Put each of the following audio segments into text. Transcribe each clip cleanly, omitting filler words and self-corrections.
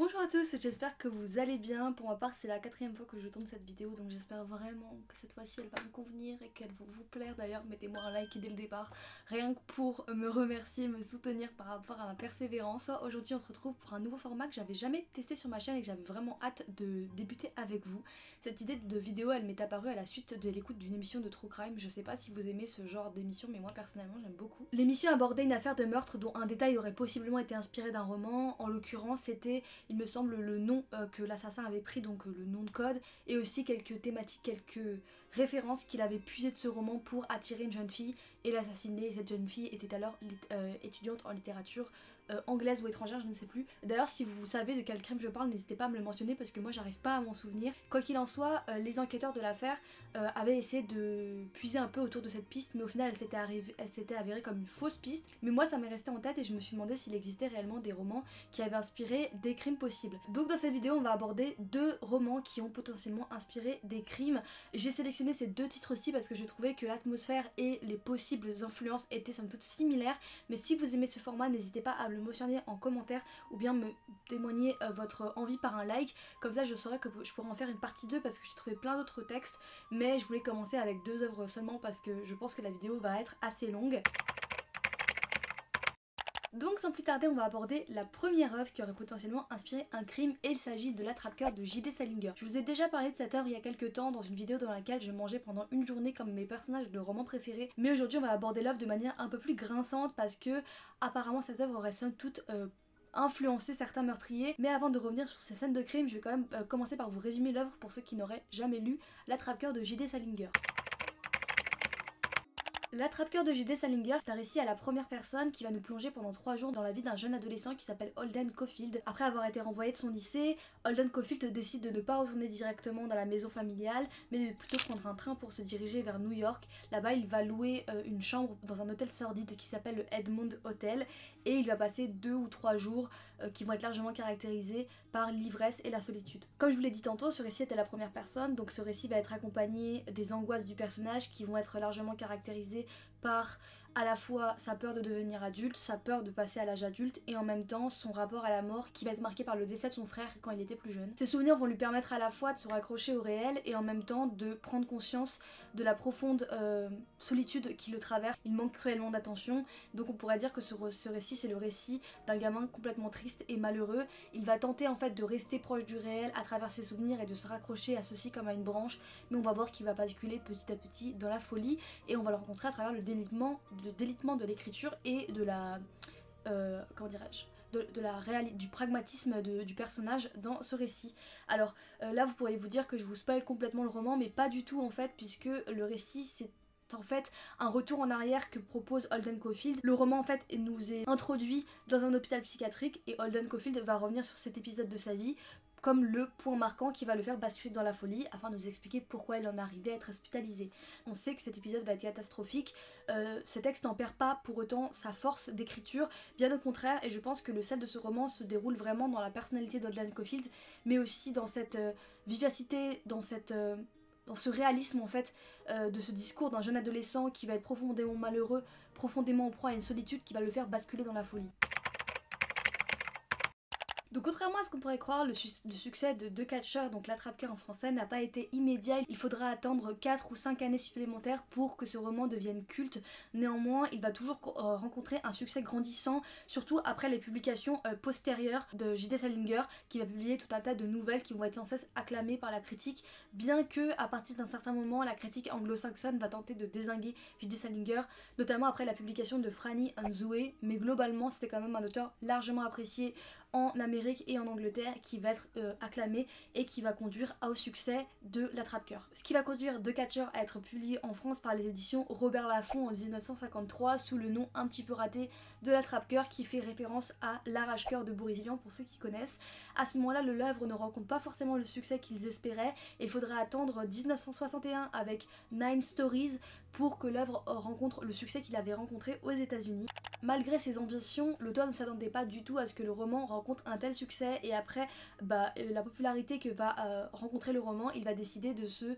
Bonjour à tous, j'espère que vous allez bien. Pour ma part, c'est la 4e fois que je tourne cette vidéo, donc j'espère vraiment que cette fois-ci elle va me convenir et qu'elle va vous plaire. D'ailleurs, mettez-moi un like dès le départ, rien que pour me remercier, me soutenir par rapport à ma persévérance. Aujourd'hui, on se retrouve pour un nouveau format que j'avais jamais testé sur ma chaîne et que j'avais vraiment hâte de débuter avec vous. Cette idée de vidéo, elle m'est apparue à la suite de l'écoute d'une émission de True Crime. Je sais pas si vous aimez ce genre d'émission, mais moi personnellement, j'aime beaucoup. L'émission abordait une affaire de meurtre dont un détail aurait possiblement été inspiré d'un roman. En l'occurrence, c'était, il me semble, le nom que l'assassin avait pris, donc le nom de code, et aussi quelques thématiques, quelques références qu'il avait puisées de ce roman pour attirer une jeune fille et l'assassiner. Et cette jeune fille était alors étudiante en littérature anglaise ou étrangère, je ne sais plus. D'ailleurs, si vous savez de quel crime je parle, n'hésitez pas à me le mentionner parce que moi j'arrive pas à m'en souvenir. Quoi qu'il en soit, les enquêteurs de l'affaire avaient essayé de puiser un peu autour de cette piste, mais au final elle s'était avérée comme une fausse piste. Mais moi ça m'est resté en tête et je me suis demandé s'il existait réellement des romans qui avaient inspiré des crimes possibles. Donc dans cette vidéo on va aborder 2 romans qui ont potentiellement inspiré des crimes. J'ai sélectionné ces 2 titres-ci parce que je trouvais que l'atmosphère et les possibles influences étaient somme toute similaires. Mais si vous aimez ce format, n'hésitez pas à le mentionner en commentaire ou bien me témoigner votre envie par un like. Comme ça je saurais que je pourrais en faire une partie 2 parce que j'ai trouvé plein d'autres textes. Mais je voulais commencer avec 2 œuvres seulement parce que je pense que la vidéo va être assez longue. Donc sans plus tarder, on va aborder la première œuvre qui aurait potentiellement inspiré un crime et il s'agit de L'Attrape-Cœur de J.D. Salinger. Je vous ai déjà parlé de cette œuvre il y a quelques temps dans une vidéo dans laquelle je mangeais pendant une journée comme mes personnages de romans préférés, mais aujourd'hui on va aborder l'œuvre de manière un peu plus grinçante parce que apparemment cette œuvre aurait somme toute influencer certains meurtriers. Mais avant de revenir sur ces scènes de crime, je vais quand même commencer par vous résumer l'œuvre pour ceux qui n'auraient jamais lu L'Attrape-Cœur de J.D. Salinger. L'Attrape-Cœur de J.D. Salinger, c'est un récit à la première personne qui va nous plonger pendant 3 jours dans la vie d'un jeune adolescent qui s'appelle Holden Caulfield. Après avoir été renvoyé de son lycée, Holden Caulfield décide de ne pas retourner directement dans la maison familiale, mais de plutôt prendre un train pour se diriger vers New York. Là-bas, il va louer une chambre dans un hôtel sordide qui s'appelle le Edmond Hotel et il va passer 2 ou 3 jours qui vont être largement caractérisés par l'ivresse et la solitude. Comme je vous l'ai dit tantôt, ce récit est à la première personne, donc ce récit va être accompagné des angoisses du personnage qui vont être largement caractérisées par à la fois sa peur de devenir adulte, sa peur de passer à l'âge adulte et en même temps son rapport à la mort qui va être marqué par le décès de son frère quand il était plus jeune. Ces souvenirs vont lui permettre à la fois de se raccrocher au réel et en même temps de prendre conscience de la profonde solitude qui le traverse. Il manque cruellement d'attention, donc on pourrait dire que ce récit c'est le récit d'un gamin complètement triste et malheureux. Il va tenter en fait de rester proche du réel à travers ses souvenirs et de se raccrocher à ceci comme à une branche, mais on va voir qu'il va basculer petit à petit dans la folie et on va le rencontrer à travers le délitement de l'écriture et de la comment dirais-je, du pragmatisme du personnage dans ce récit. Alors là vous pourriez vous dire que je vous spoil complètement le roman, mais pas du tout en fait, puisque le récit c'est en fait un retour en arrière que propose Holden Caulfield. Le roman en fait nous est introduit dans un hôpital psychiatrique et Holden Caulfield va revenir sur cet épisode de sa vie comme le point marquant qui va le faire basculer dans la folie afin de nous expliquer pourquoi il en est arrivé à être hospitalisé. On sait que cet épisode va être catastrophique, ce texte n'en perd pas pour autant sa force d'écriture, bien au contraire, et je pense que le sel de ce roman se déroule vraiment dans la personnalité d'Holden Caulfield, mais aussi dans cette vivacité, dans ce réalisme en fait de ce discours d'un jeune adolescent qui va être profondément malheureux, profondément en proie à une solitude qui va le faire basculer dans la folie. Donc contrairement à ce qu'on pourrait croire, le succès de The Catcher, donc L'Attrape-Cœur en français, n'a pas été immédiat. Il faudra attendre 4 ou 5 années supplémentaires pour que ce roman devienne culte. Néanmoins, il va toujours rencontrer un succès grandissant, surtout après les publications postérieures de J.D. Salinger, qui va publier tout un tas de nouvelles qui vont être sans cesse acclamées par la critique, bien que à partir d'un certain moment, la critique anglo-saxonne va tenter de dézinguer J.D. Salinger, notamment après la publication de Franny and Zooey, mais globalement c'était quand même un auteur largement apprécié en Amérique et en Angleterre qui va être acclamé et qui va conduire au succès de L'Attrape-Cœur. Ce qui va conduire The Catcher à être publié en France par les éditions Robert Laffont en 1953 sous le nom un petit peu raté de L'Attrape-Cœur, qui fait référence à L'Arrache-Cœur de Boris Vian pour ceux qui connaissent. À ce moment-là, l'œuvre ne rencontre pas forcément le succès qu'ils espéraient et il faudra attendre 1961 avec Nine Stories pour que l'œuvre rencontre le succès qu'il avait rencontré aux États-Unis. Malgré ses ambitions, l'auteur ne s'attendait pas du tout à ce que le roman rencontre un tel succès et après la popularité que va rencontrer le roman, il va décider de se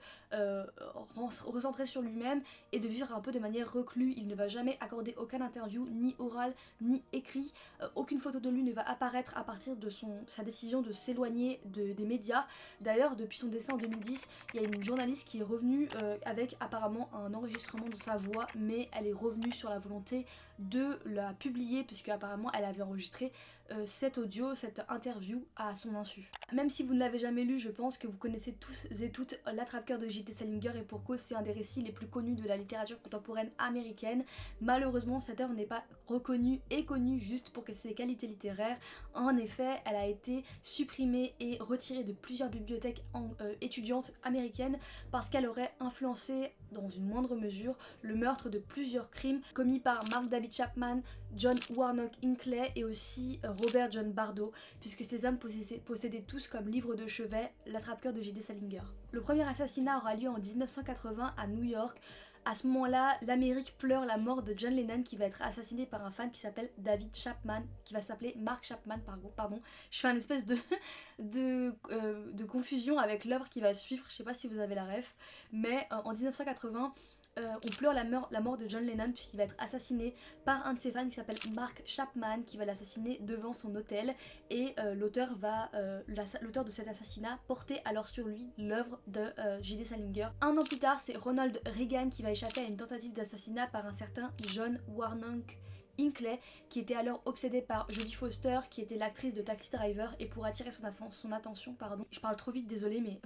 recentrer sur lui-même et de vivre un peu de manière reclue. Il ne va jamais accorder aucun interview ni oral oral ni écrit. Aucune photo de lui ne va apparaître à partir de sa décision de s'éloigner des médias. D'ailleurs, depuis son décès en 2010, il y a une journaliste qui est revenue avec apparemment un enregistrement de sa voix, mais elle est revenue sur la volonté de la publier puisque apparemment elle avait enregistré cet audio, cette interview à son insu. Même si vous ne l'avez jamais lu, je pense que vous connaissez tous et toutes L'Attrape-Cœur de J.D. Salinger, et pour cause c'est un des récits les plus connus de la littérature contemporaine américaine. Malheureusement cette œuvre n'est pas reconnue et connue juste pour ses qualités littéraires. En effet, elle a été supprimée et retirée de plusieurs bibliothèques étudiantes américaines parce qu'elle aurait influencé dans une moindre mesure le meurtre de plusieurs crimes commis par Mark David Chapman, John Warnock Hinckley et aussi Robert John Bardo, puisque ces hommes possédaient tous comme livre de chevet L'Attrape-Cœur de J.D. Salinger. Le premier assassinat aura lieu en 1980 à New York. À ce moment-là, l'Amérique pleure la mort de John Lennon qui va être assassiné par un fan qui s'appelle David Chapman, qui va s'appeler Mark Chapman, pardon. Je fais une espèce de confusion avec l'œuvre qui va suivre, je sais pas si vous avez la ref, mais en 1980, on pleure la mort de John Lennon puisqu'il va être assassiné par un de ses fans qui s'appelle Mark Chapman, qui va l'assassiner devant son hôtel, et l'auteur de cet assassinat portait alors sur lui l'œuvre de J.D. Salinger. Un an plus tard, c'est Ronald Reagan qui va échapper à une tentative d'assassinat par un certain John Warnock Hinckley, qui était alors obsédé par Jodie Foster, qui était l'actrice de Taxi Driver, et pour attirer son attention, je parle trop vite, désolée, mais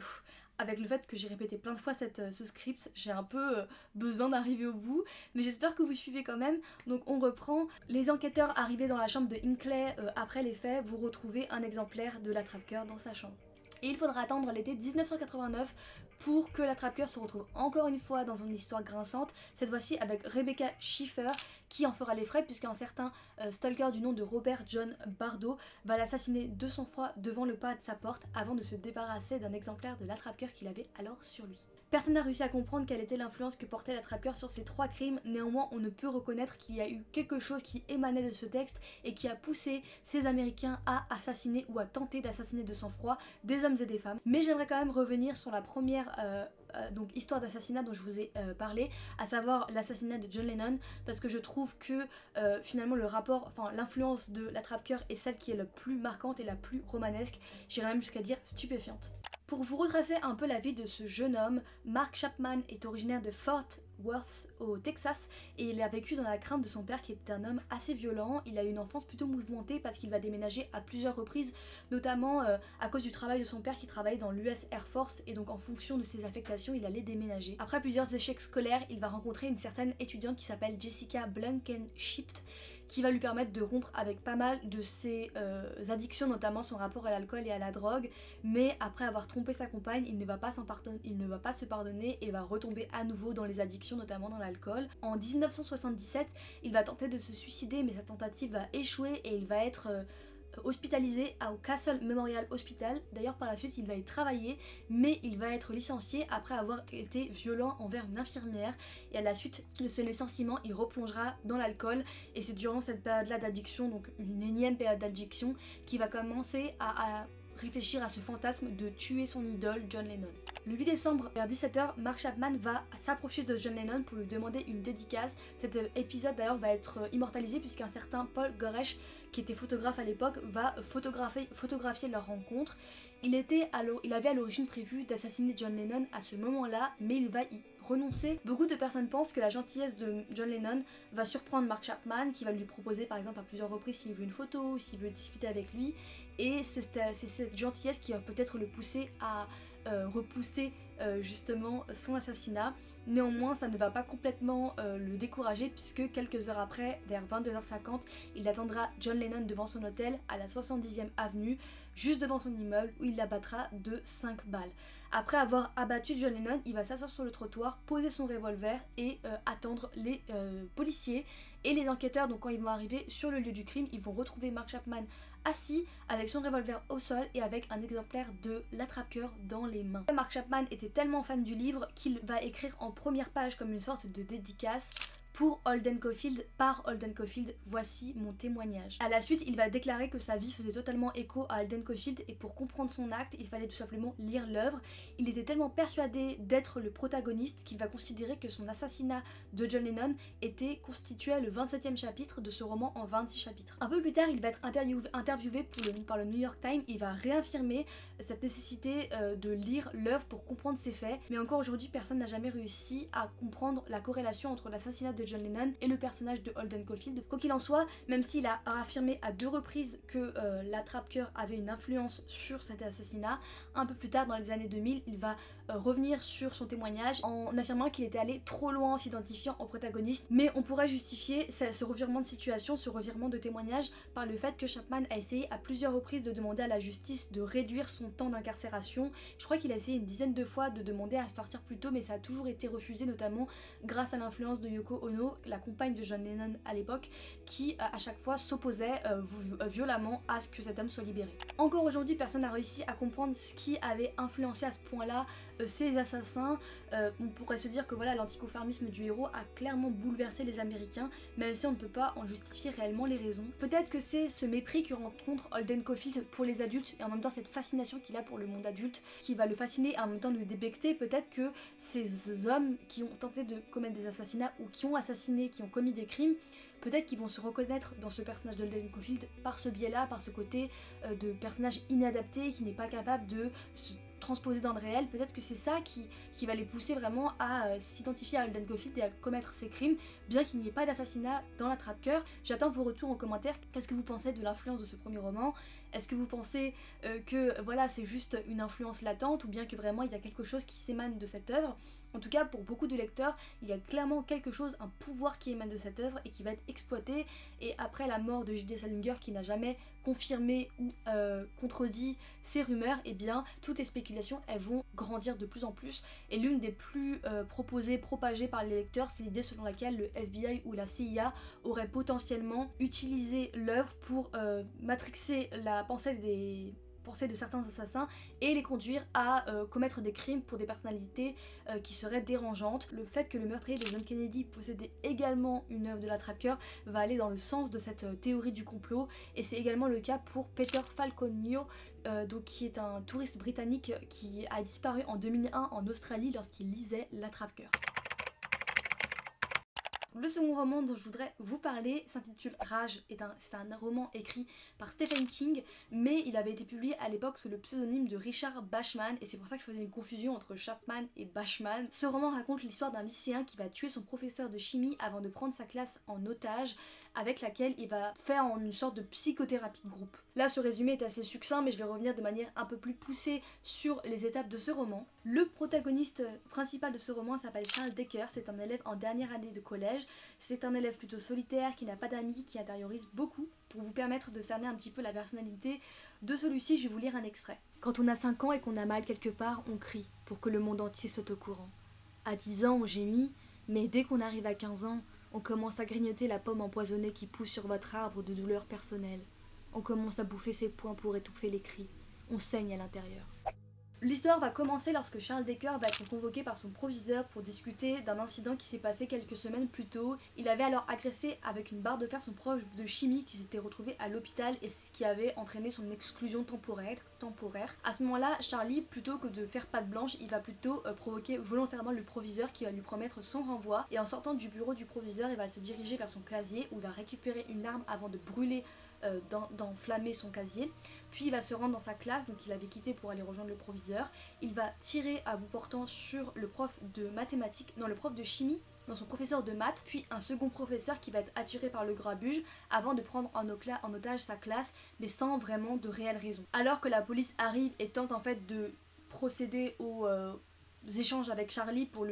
avec le fait que j'ai répété plein de fois ce script, j'ai un peu besoin d'arriver au bout, mais j'espère que vous suivez quand même. Donc on reprend. Les enquêteurs arrivés dans la chambre de Hinckley après les faits, vous retrouvez un exemplaire de l'Attrape-Cœur dans sa chambre. Et il faudra attendre l'été 1989 pour que l'Attrape-Cœur se retrouve encore une fois dans une histoire grinçante, cette fois-ci avec Rebecca Schiffer qui en fera les frais puisqu'un certain stalker du nom de Robert John Bardo va l'assassiner de sang-froid devant le pas de sa porte avant de se débarrasser d'un exemplaire de l'Attrape-Cœur qu'il avait alors sur lui. Personne n'a réussi à comprendre quelle était l'influence que portait l'Attrape-Cœur sur ces trois crimes, néanmoins on ne peut reconnaître qu'il y a eu quelque chose qui émanait de ce texte et qui a poussé ces Américains à assassiner ou à tenter d'assassiner de sang-froid des hommes et des femmes. Mais j'aimerais quand même revenir sur la première histoire d'assassinat dont je vous ai parlé, à savoir l'assassinat de John Lennon, parce que je trouve que finalement l'influence de l'Attrape-Cœur est celle qui est la plus marquante et la plus romanesque, j'irais même jusqu'à dire stupéfiante. Pour vous retracer un peu la vie de ce jeune homme, Mark Chapman est originaire de Fort Worth au Texas et il a vécu dans la crainte de son père qui était un homme assez violent. Il a eu une enfance plutôt mouvementée parce qu'il va déménager à plusieurs reprises, notamment à cause du travail de son père qui travaillait dans l'US Air Force, et donc en fonction de ses affectations il allait déménager. Après plusieurs échecs scolaires, il va rencontrer une certaine étudiante qui s'appelle Jessica Blankenship, qui va lui permettre de rompre avec pas mal de ses addictions, notamment son rapport à l'alcool et à la drogue, mais après avoir trompé sa compagne, il ne va pas se pardonner et va retomber à nouveau dans les addictions, notamment dans l'alcool. En 1977, il va tenter de se suicider, mais sa tentative va échouer et il va être hospitalisé au Castle Memorial Hospital. D'ailleurs par la suite il va y travailler, mais il va être licencié après avoir été violent envers une infirmière, et à la suite de ce licenciement il replongera dans l'alcool, et c'est durant cette période là d'addiction, donc une énième période d'addiction, qu'il va commencer à réfléchir à ce fantasme de tuer son idole John Lennon. Le 8 décembre vers 17h, Mark Chapman va s'approcher de John Lennon pour lui demander une dédicace. Cet épisode d'ailleurs va être immortalisé puisqu'un certain Paul Goresh, qui était photographe à l'époque, va photographier leur rencontre. Il avait à l'origine prévu d'assassiner John Lennon à ce moment-là, mais il va y renoncer. Beaucoup de personnes pensent que la gentillesse de John Lennon va surprendre Mark Chapman, qui va lui proposer par exemple à plusieurs reprises s'il veut une photo, s'il veut discuter avec lui, et c'est cette gentillesse qui va peut-être le pousser à repousser justement son assassinat. Néanmoins ça ne va pas complètement le décourager, puisque quelques heures après, vers 22h50, il attendra John Lennon devant son hôtel à la 70e avenue, juste devant son immeuble, où il l'abattra de 5 balles. Après avoir abattu John Lennon, il va s'asseoir sur le trottoir, poser son revolver et attendre les policiers et les enquêteurs. Donc quand ils vont arriver sur le lieu du crime, ils vont retrouver Mark Chapman assis avec son revolver au sol et avec un exemplaire de l'Attrape-Cœur dans les mains. Mark Chapman était tellement fan du livre qu'il va écrire en première page, comme une sorte de dédicace: pour Holden Caulfield par Holden Caulfield, voici mon témoignage. À la suite, il va déclarer que sa vie faisait totalement écho à Holden Caulfield et pour comprendre son acte, il fallait tout simplement lire l'œuvre. Il était tellement persuadé d'être le protagoniste qu'il va considérer que son assassinat de John Lennon constituait le 27e chapitre de ce roman en 26 chapitres. Un peu plus tard, il va être interviewé par le New York Times. Il va réaffirmer cette nécessité de lire l'œuvre pour comprendre ses faits, mais encore aujourd'hui, personne n'a jamais réussi à comprendre la corrélation entre l'assassinat de John Lennon et le personnage de Holden Caulfield. Quoi qu'il en soit, même s'il a affirmé à 2 reprises que l'attrape-cœur avait une influence sur cet assassinat, un peu plus tard dans les années 2000, il va revenir sur son témoignage en affirmant qu'il était allé trop loin en s'identifiant en protagoniste, mais on pourrait justifier ce revirement de situation, ce revirement de témoignage par le fait que Chapman a essayé à plusieurs reprises de demander à la justice de réduire son temps d'incarcération. Je crois qu'il a essayé une dizaine de fois de demander à sortir plus tôt, mais ça a toujours été refusé, notamment grâce à l'influence de Yoko Ono, la compagne de John Lennon à l'époque, qui à chaque fois s'opposait violemment à ce que cet homme soit libéré. Encore aujourd'hui, personne n'a réussi à comprendre ce qui avait influencé à ce point-là ces assassins. On pourrait se dire que voilà, l'anticonformisme du héros a clairement bouleversé les Américains, même si on ne peut pas en justifier réellement les raisons. Peut-être que c'est ce mépris que rencontre Holden Caulfield pour les adultes et en même temps cette fascination qu'il a pour le monde adulte qui va le fasciner et en même temps le débecter. Peut-être que ces hommes qui ont tenté de commettre des assassinats ou qui ont assassiné, qui ont commis des crimes, peut-être qu'ils vont se reconnaître dans ce personnage de Holden Caulfield par ce biais-là, par ce côté de personnage inadapté qui n'est pas capable de se transposer dans le réel. Peut-être que c'est ça qui va les pousser vraiment à s'identifier à Holden Caulfield et à commettre ces crimes, bien qu'il n'y ait pas d'assassinat dans l'attrape-cœur. J'attends vos retours en commentaire. Qu'est-ce que vous pensez de l'influence de ce premier roman? Est-ce que vous pensez que voilà, c'est juste une influence latente ou bien que vraiment il y a quelque chose qui s'émane de cette œuvre? En tout cas, pour beaucoup de lecteurs, il y a clairement quelque chose, un pouvoir qui émane de cette œuvre et qui va être exploité. Et après la mort de J.D. Salinger, qui n'a jamais confirmé ou contredit ces rumeurs, et bien toutes les spéculations, elles vont grandir de plus en plus. Et l'une des plus propagées par les lecteurs, c'est l'idée selon laquelle le FBI ou la CIA aurait potentiellement utilisé l'œuvre pour matrixer la pensée de certains assassins et les conduire à commettre des crimes pour des personnalités qui seraient dérangeantes. Le fait que le meurtrier de John Kennedy possédait également une œuvre de l'attrape-cœur va aller dans le sens de cette théorie du complot, et c'est également le cas pour Peter Falconio, qui est un touriste britannique qui a disparu en 2001 en Australie lorsqu'il lisait l'attrape-cœur. Le second roman dont je voudrais vous parler s'intitule Rage. C'est un roman écrit par Stephen King, mais il avait été publié à l'époque sous le pseudonyme de Richard Bachman, et c'est pour ça que je faisais une confusion entre Chapman et Bachman. Ce roman raconte l'histoire d'un lycéen qui va tuer son professeur de chimie avant de prendre sa classe en otage, avec laquelle il va faire une sorte de psychothérapie de groupe. Là, ce résumé est assez succinct, mais je vais revenir de manière un peu plus poussée sur les étapes de ce roman. Le protagoniste principal de ce roman s'appelle Charles Decker, c'est un élève en dernière année de collège. C'est un élève plutôt solitaire, qui n'a pas d'amis, qui intériorise beaucoup. Pour vous permettre de cerner un petit peu la personnalité de celui-ci, je vais vous lire un extrait. Quand on a 5 ans et qu'on a mal quelque part, on crie pour que le monde entier soit au courant. À 10 ans, on gémit, mais dès qu'on arrive à 15 ans, on commence à grignoter la pomme empoisonnée qui pousse sur votre arbre de douleur personnelle. On commence à bouffer ses poings pour étouffer les cris. On saigne à l'intérieur. L'histoire va commencer lorsque Charles Decker va être convoqué par son proviseur pour discuter d'un incident qui s'est passé quelques semaines plus tôt. Il avait alors agressé avec une barre de fer son prof de chimie qui s'était retrouvé à l'hôpital, et ce qui avait entraîné son exclusion temporaire. À ce moment-là, Charlie, plutôt que de faire patte blanche, il va plutôt provoquer volontairement le proviseur qui va lui promettre son renvoi, et en sortant du bureau du proviseur, il va se diriger vers son casier où il va récupérer une arme avant de brûler d'enflammer son casier. Puis il va se rendre dans sa classe, donc il avait quitté pour aller rejoindre le proviseur. Il va tirer à bout portant sur le prof de mathématiques, non, le prof de chimie, dans son professeur de maths, puis un second professeur qui va être attiré par le grabuge avant de prendre en otage sa classe, mais sans vraiment de réelle raison. Alors que la police arrive et tente en fait de procéder aux échanges avec Charlie pour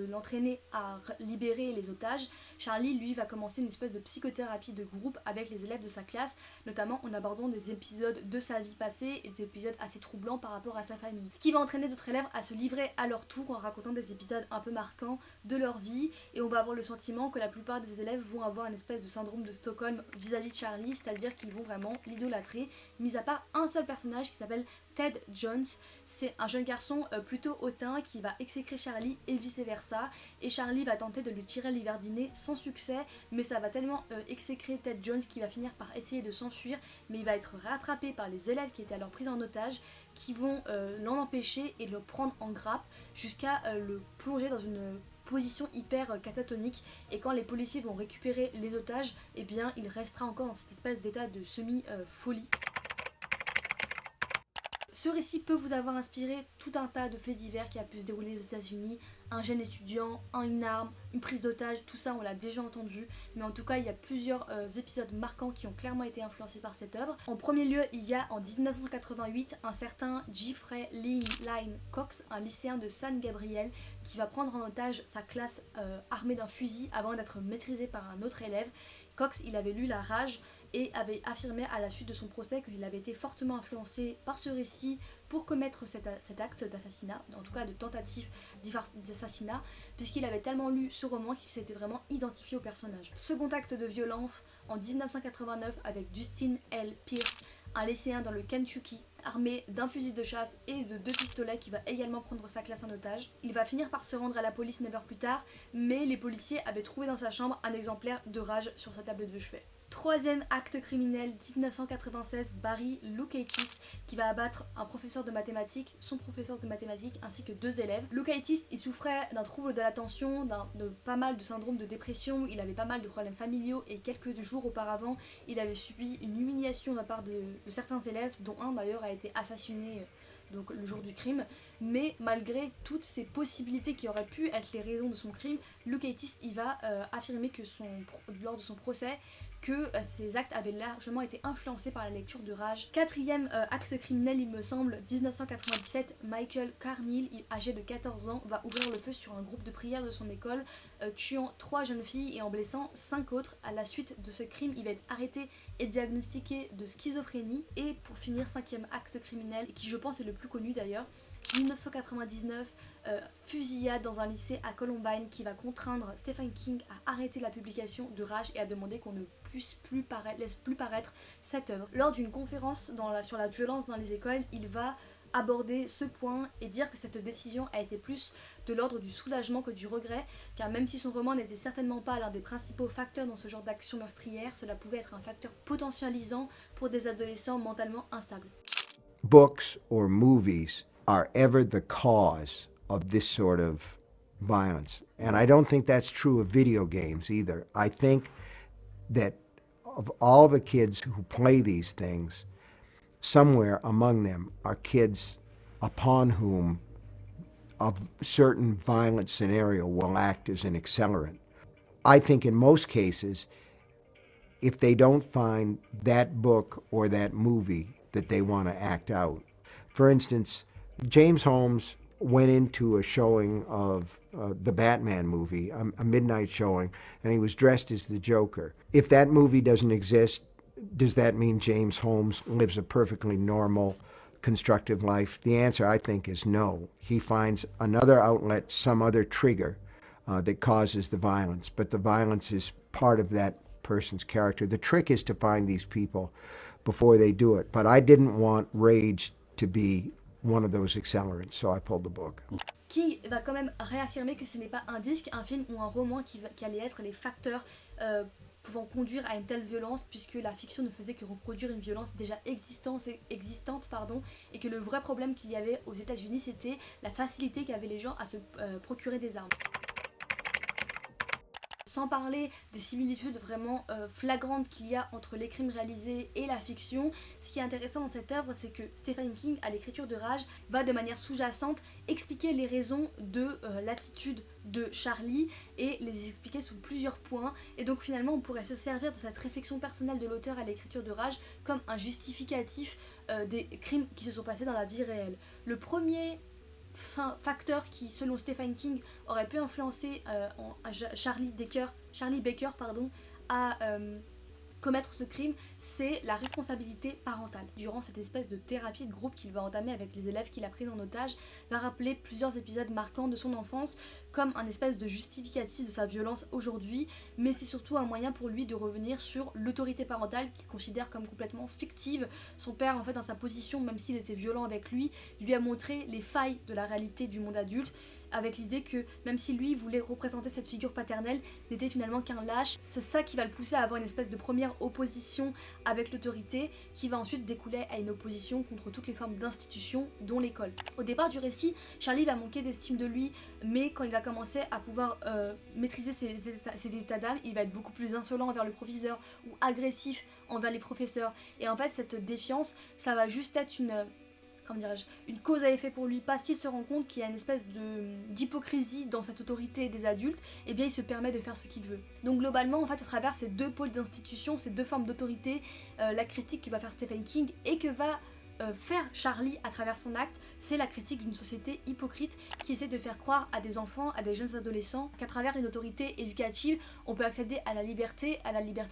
l'entraîner à libérer les otages, Charlie lui va commencer une espèce de psychothérapie de groupe avec les élèves de sa classe, notamment en abordant des épisodes de sa vie passée et des épisodes assez troublants par rapport à sa famille. Ce qui va entraîner d'autres élèves à se livrer à leur tour en racontant des épisodes un peu marquants de leur vie, et on va avoir le sentiment que la plupart des élèves vont avoir une espèce de syndrome de Stockholm vis-à-vis de Charlie, c'est-à-dire qu'ils vont vraiment l'idolâtrer, mis à part un seul personnage qui s'appelle Ted Jones. C'est un jeune garçon plutôt hautain qui va exécrer Charlie et vice versa, et Charlie va tenter de lui tirer les verres du nez sans succès, mais ça va tellement exécrer Ted Jones qu'il va finir par essayer de s'enfuir, mais il va être rattrapé par les élèves qui étaient alors pris en otage, qui vont l'en empêcher et le prendre en grappe jusqu'à le plonger dans une position hyper catatonique, et quand les policiers vont récupérer les otages, eh bien il restera encore dans cette espèce d'état de semi-folie. Ce récit peut vous avoir inspiré tout un tas de faits divers qui a pu se dérouler aux États-Unis, un jeune étudiant, une arme, une prise d'otage, tout ça on l'a déjà entendu, mais en tout cas il y a plusieurs épisodes marquants qui ont clairement été influencés par cette œuvre. En premier lieu, il y a en 1988 un certain Jeffrey Line Cox, un lycéen de San Gabriel, qui va prendre en otage sa classe armée d'un fusil avant d'être maîtrisé par un autre élève. Cox, il avait lu La Rage et avait affirmé à la suite de son procès qu'il avait été fortement influencé par ce récit pour commettre cet acte d'assassinat, en tout cas de tentative d'assassinat, puisqu'il avait tellement lu ce roman qu'il s'était vraiment identifié au personnage. Second acte de violence en 1989 avec Dustin L. Pierce, un lycéen dans le Kentucky, armé d'un fusil de chasse et de 2 pistolets, qui va également prendre sa classe en otage. Il va finir par se rendre à la police 9 heures plus tard, mais les policiers avaient trouvé dans sa chambre un exemplaire de Rage sur sa table de chevet. Troisième acte criminel, 1996, Barry Loukaitis, qui va abattre un professeur de mathématiques, son professeur de mathématiques, ainsi que 2 élèves. Loukaitis, il souffrait d'un trouble de l'attention, de pas mal de syndromes de dépression, il avait pas mal de problèmes familiaux, et quelques jours auparavant, il avait subi une humiliation de la part de certains élèves, dont un d'ailleurs a été assassiné donc le jour du crime. Mais malgré toutes ces possibilités qui auraient pu être les raisons de son crime, Loukaitis, il va affirmer que lors de son procès, que ces actes avaient largement été influencés par la lecture de Rage. Quatrième acte criminel, il me semble, 1997, Michael Carneal, âgé de 14 ans, va ouvrir le feu sur un groupe de prière de son école, tuant 3 jeunes filles et en blessant 5 autres. À la suite de ce crime, il va être arrêté et diagnostiqué de schizophrénie. Et pour finir, 5e acte criminel, qui je pense est le plus connu d'ailleurs, 1999, fusillade dans un lycée à Columbine, qui va contraindre Stephen King à arrêter la publication de Rage et à demander qu'on ne laisse plus paraître cette œuvre. Lors d'une conférence sur la violence dans les écoles, il va aborder ce point et dire que cette décision a été plus de l'ordre du soulagement que du regret, car même si son roman n'était certainement pas l'un des principaux facteurs dans ce genre d'action meurtrière, cela pouvait être un facteur potentialisant pour des adolescents mentalement instables. Books or movies are ever the cause of this sort of violence. And I don't think that's true of video games either. I think that of all the kids who play these things, somewhere among them are kids upon whom a certain violent scenario will act as an accelerant. I think in most cases, if they don't find that book or that movie that they want to act out. For instance, James Holmes went into a showing of the Batman movie, a midnight showing, and he was dressed as the Joker. If that movie doesn't exist, does that mean James Holmes lives a perfectly normal, constructive life? The answer, I think, is no. He finds another outlet, some other trigger that causes the violence, but the violence is part of that person's character. The trick is to find these people before they do it. But I didn't want Rage to be one of those accelerants, so I pulled the book. King va quand même réaffirmer que ce n'est pas un disque, un film ou un roman qui allait être les facteurs pouvant conduire à une telle violence, puisque la fiction ne faisait que reproduire une violence déjà existante, et que le vrai problème qu'il y avait aux États-Unis, c'était la facilité qu'avaient les gens à se procurer des armes. Sans parler des similitudes vraiment flagrantes qu'il y a entre les crimes réalisés et la fiction, ce qui est intéressant dans cette œuvre, c'est que Stephen King, à l'écriture de Rage, va de manière sous-jacente expliquer les raisons de l'attitude de Charlie et les expliquer sous plusieurs points. Et donc finalement, on pourrait se servir de cette réflexion personnelle de l'auteur à l'écriture de Rage comme un justificatif des crimes qui se sont passés dans la vie réelle. Le premier facteur qui, selon Stephen King, aurait pu influencer Charlie Baker à commettre ce crime, c'est la responsabilité parentale. Durant cette espèce de thérapie de groupe qu'il va entamer avec les élèves qu'il a pris en otage, va rappeler plusieurs épisodes marquants de son enfance comme un espèce de justificatif de sa violence aujourd'hui, mais c'est surtout un moyen pour lui de revenir sur l'autorité parentale qu'il considère comme complètement fictive. Son père, en fait, dans sa position, même s'il était violent avec lui a montré les failles de la réalité du monde adulte, avec l'idée que même si lui voulait représenter cette figure paternelle, n'était finalement qu'un lâche. C'est ça qui va le pousser à avoir une espèce de première opposition avec l'autorité, qui va ensuite découler à une opposition contre toutes les formes d'institutions, dont l'école. Au départ du récit, Charlie va manquer d'estime de lui, mais quand il va commencer à pouvoir maîtriser ses états d'âme, il va être beaucoup plus insolent envers le proviseur ou agressif envers les professeurs. Et en fait, cette défiance, ça va juste être une cause à effet pour lui, parce qu'il se rend compte qu'il y a une espèce d'hypocrisie dans cette autorité des adultes, et bien il se permet de faire ce qu'il veut. Donc globalement, en fait, à travers ces deux pôles d'institution, ces deux formes d'autorité, la critique que va faire Stephen King et que va faire Charlie à travers son acte, c'est la critique d'une société hypocrite qui essaie de faire croire à des enfants, à des jeunes adolescents, qu'à travers une autorité éducative, on peut accéder à la liberté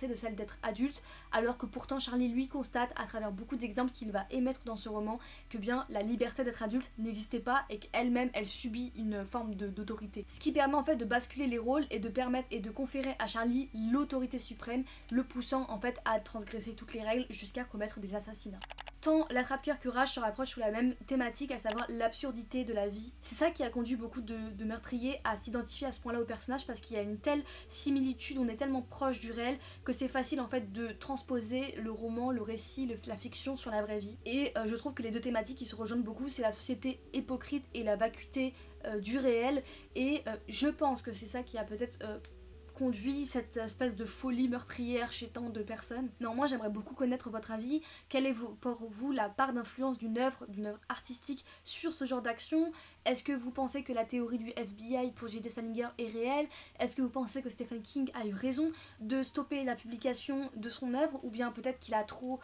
de celle d'être adulte, alors que pourtant Charlie lui constate à travers beaucoup d'exemples qu'il va émettre dans ce roman que bien la liberté d'être adulte n'existait pas et qu'elle-même elle subit une forme d'autorité. Ce qui permet en fait de basculer les rôles et de permettre et de conférer à Charlie l'autorité suprême, le poussant en fait à transgresser toutes les règles jusqu'à commettre des assassinats. Tant l'attrape-cœur que Rage se rapproche sous la même thématique, à savoir l'absurdité de la vie. C'est ça qui a conduit beaucoup de meurtriers à s'identifier à ce point-là au personnage, parce qu'il y a une telle similitude, on est tellement proche du réel que c'est facile en fait de transposer le roman, le récit, la fiction sur la vraie vie. Et je trouve que les deux thématiques qui se rejoignent beaucoup, c'est la société hypocrite et la vacuité du réel. Et je pense que c'est ça qui a peut-être conduit cette espèce de folie meurtrière chez tant de personnes. Néanmoins, j'aimerais beaucoup connaître votre avis. Quelle est pour vous la part d'influence d'une œuvre artistique sur ce genre d'action? Est-ce que vous pensez que la théorie du FBI pour J.D. Salinger est réelle? Est-ce que vous pensez que Stephen King a eu raison de stopper la publication de son œuvre, ou bien peut-être qu'il a trop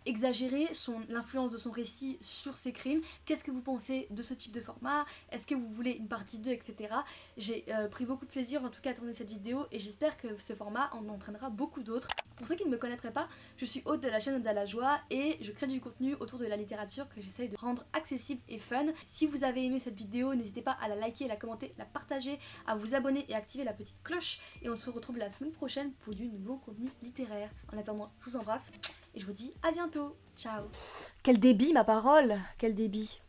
exagérer l'influence de son récit sur ses crimes? Qu'est-ce que vous pensez de ce type de format? Est-ce que vous voulez une partie 2, etc. J'ai pris beaucoup de plaisir en tout cas à tourner cette vidéo, et j'espère que ce format en entraînera beaucoup d'autres. Pour ceux qui ne me connaîtraient pas, je suis hôte de la chaîne Oda la Joie et je crée du contenu autour de la littérature que j'essaye de rendre accessible et fun. Si vous avez aimé cette vidéo, n'hésitez pas à la liker, la commenter, la partager, à vous abonner et activer la petite cloche, et on se retrouve la semaine prochaine pour du nouveau contenu littéraire. En attendant, je vous embrasse et je vous dis à bientôt. Ciao. Quel débit ma parole, quel débit.